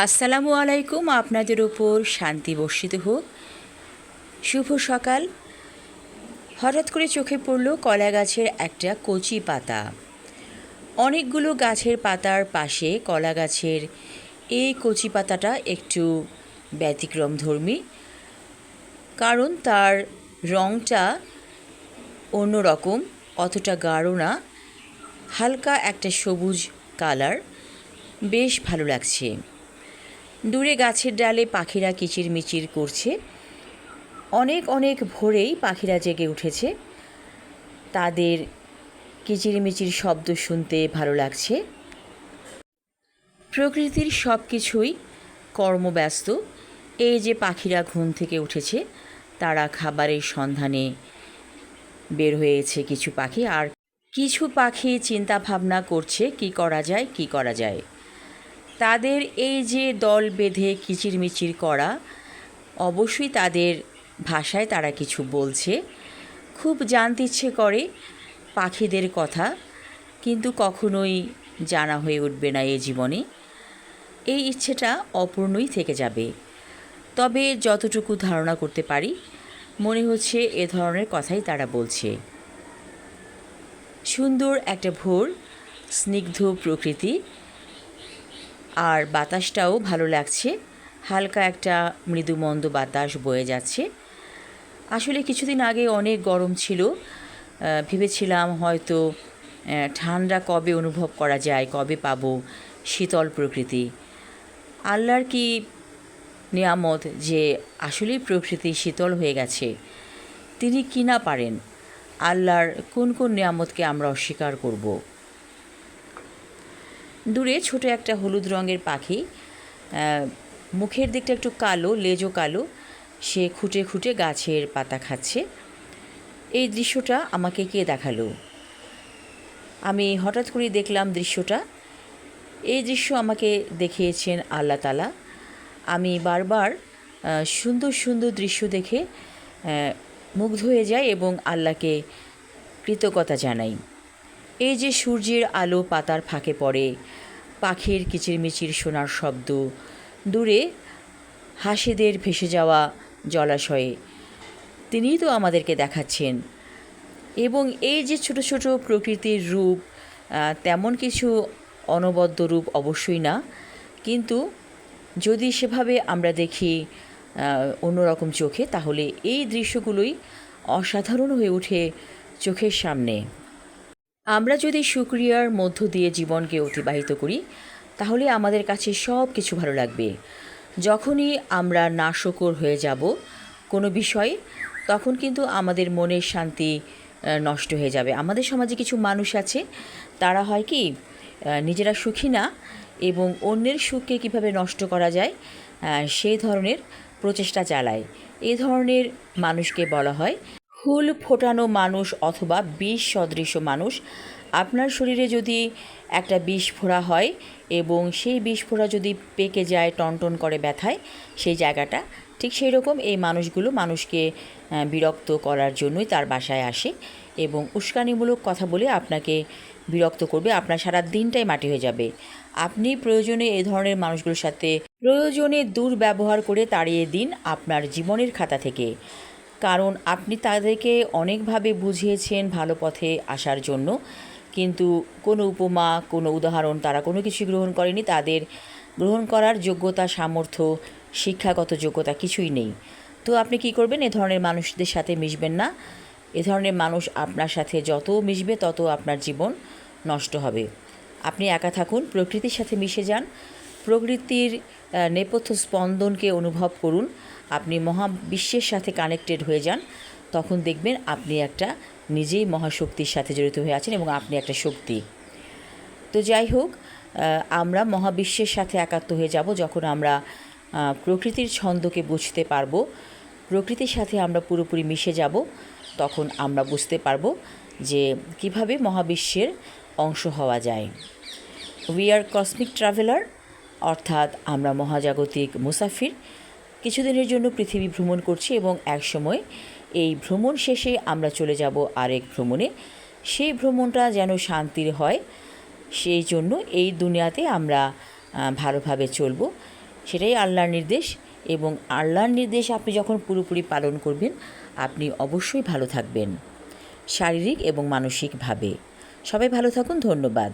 আসসালামু আলাইকুম। আপনাদের উপর শান্তি বর্ষিত হোক। শুভ সকাল। হঠাৎ করে চোখে পড়ল কলা গাছের একটা কচি পাতা। অনেকগুলো গাছের পাতার পাশে কলা গাছের এই কচি পাতাটা একটু ব্যতিক্রমধর্মী, কারণ তার রঙটা অন্যরকম, অতটা গাঢ় না, হালকা একটা সবুজ কালার, বেশ ভালো লাগছে। দূরে গাছের ডালে পাখিরা কিচিরমিচির করছে। অনেক অনেক ভোরেই পাখিরা জেগে উঠেছে। তাদের কিচিরমিচির শব্দ শুনতে ভালো লাগছে। প্রকৃতির সব কিছুই কর্মব্যস্ত। এই যে পাখিরা ঘুম থেকে উঠেছে, তারা খাবারের সন্ধানে বের হয়েছে কিছু পাখি, আর কিছু পাখি চিন্তা ভাবনা করছে কি করা যায় কি করা যায়। তাদের এই যে দল বেঁধে কিচিরমিচির করা, অবশ্যই তাদের ভাষায় তারা কিছু বলছে। খুব জানতে ইচ্ছে করে পাখিদের কথা, কিন্তু কখনোই জানা হয়ে উঠবে না এ জীবনে। এই ইচ্ছেটা অপূর্ণই থেকে যাবে। তবে যতটুকু ধারণা করতে পারি, মনে হচ্ছে এ ধরনের কথাই তারা বলছে। সুন্দর একটা ভোর, স্নিগ্ধ প্রকৃতি, আর বাতাসটাও ভালো লাগছে। হালকা একটা মৃদুমন্দ বাতাস বয়ে যাচ্ছে। আসলে কিছুদিন আগে অনেক গরম ছিল। ভেবেছিলাম হয়তো ঠান্ডা কবে অনুভব করা যায়, কবে পাবো শীতল প্রকৃতি। আল্লাহর কি নিয়ামত যে আসলেই প্রকৃতি শীতল হয়ে গেছে। তিনি কি না পারেন, আল্লাহর কোন কোন নিয়ামতকে আমরা অস্বীকার করব। দূরে ছোট একটা হলুদ রঙের পাখি, মুখের দিকটা একটু কালো, লেজও কালো, সে খুঁটে খুঁটে গাছের পাতা খাচ্ছে। এই দৃশ্যটা আমাকে কে দেখালো? আমি হঠাৎ করেই দেখলাম দৃশ্যটা। এই দৃশ্য আমাকে দেখিয়েছেন আল্লাহ তাআলা। আমি বারবার সুন্দর সুন্দর দৃশ্য দেখে মুগ্ধ হয়ে যাই এবং আল্লাহকে কৃতজ্ঞতা জানাই। এই যে সূর্যের আলো পাতার ফাঁকে পড়ে, পাখির কিচিরমিচির শোনার শব্দ, দূরে হাঁসেদের ভেসে যাওয়া জলাশয়ে, তিনিই তো আমাদেরকে দেখাচ্ছেন। এবং এই যে ছোট ছোট প্রকৃতির রূপ, তেমন কিছু অনবদ্য রূপ অবশ্যই না, কিন্তু যদি সেভাবে আমরা দেখি অন্যরকম চোখে, তাহলে এই দৃশ্যগুলোই অসাধারণ হয়ে ওঠে চোখের সামনে। আমরা যদি শুকরিয়ার মধ্য দিয়ে জীবনকে অতিবাহিত করি, তাহলে আমাদের কাছে সব কিছু ভালো লাগবে। যখনই আমরা নাশকর হয়ে যাব কোনো বিষয়ে, তখন কিন্তু আমাদের মনের শান্তি নষ্ট হয়ে যাবে। আমাদের সমাজে কিছু মানুষ আছে, তারা হয় কি নিজেরা সুখী না এবং অন্যের সুখকে কিভাবে নষ্ট করা যায় সেই ধরনের প্রচেষ্টা চালায়। এই ধরনের মানুষকে বলা হয় ফুল ফোটানো মানুষ অথবা বিষ সদৃশ মানুষ। আপনার শরীরে যদি একটা বিষ ফোড়া হয় এবং সেই বিষ ফোড়া যদি পেকে যায়, টনটন করে ব্যথায় সেই জায়গাটা, ঠিক সেই রকম এই মানুষগুলো মানুষকে বিরক্ত করার জন্যই তার বাসায় আসে এবং উস্কানিমূলক কথা বলে আপনাকে বিরক্ত করবে। আপনার সারা দিনটাই মাটি হয়ে যাবে। আপনি প্রয়োজনে এই ধরনের মানুষগুলোর সাথে প্রয়োজনে দুর্ব্যবহার করে তাড়িয়ে দিন আপনার জীবনের খাতা থেকে, কারণ আপনি তাদেরকে অনেকভাবে বুঝিয়েছেন ভালো পথে আসার জন্য, কিন্তু কোনো উপমা, কোনো উদাহরণ তারা কোনো কিছু গ্রহণ করেনি। তাদের গ্রহণ করার যোগ্যতা, সামর্থ্য, শিক্ষাগত যোগ্যতা কিছুই নেই। তো আপনি কি করবেন? এ ধরনের মানুষদের সাথে মিশবেন না। এ ধরনের মানুষ আপনার সাথে যত মিশবে তত আপনার জীবন নষ্ট হবে। আপনি একা থাকুন, প্রকৃতির সাথে মিশে যান, প্রকৃতির নেপথ্য স্পন্দনকে অনুভব করুন। আপনি মহাবিশ্বের সাথে কানেক্টেড হয়ে যান, তখন দেখবেন আপনি একটা নিজেই মহাশক্তির সাথে জড়িত হয়ে আছেন এবং আপনি একটা শক্তি। তো যাই হোক, আমরা মহাবিশ্বের সাথে একাত্ম হয়ে যাব যখন আমরা প্রকৃতির ছন্দকে বুঝতে পারবো, প্রকৃতির সাথে আমরা পুরোপুরি মিশে যাব, তখন আমরা বুঝতে পারবো যে কিভাবে মহাবিশ্বের অংশ হওয়া যায়। উই আর কসমিক ট্রাভেলার, অর্থাৎ আমরা মহাজাগতিক মুসাফির। কিছুদিনের জন্য পৃথিবী ভ্রমণ করছি এবং একসময় এই ভ্রমণ শেষে আমরা চলে যাব আরেক ভ্রমণে। সেই ভ্রমণটা যেন শান্তির হয়, সেই জন্য এই দুনিয়াতে আমরা ভালোভাবে চলব সেটাই আল্লাহর নির্দেশ, এবং আল্লাহর নির্দেশ আপনি যখন পুরোপুরি পালন করবেন, আপনি অবশ্যই ভালো থাকবেন শারীরিক এবং মানসিকভাবে। সবাই ভালো থাকুন। ধন্যবাদ।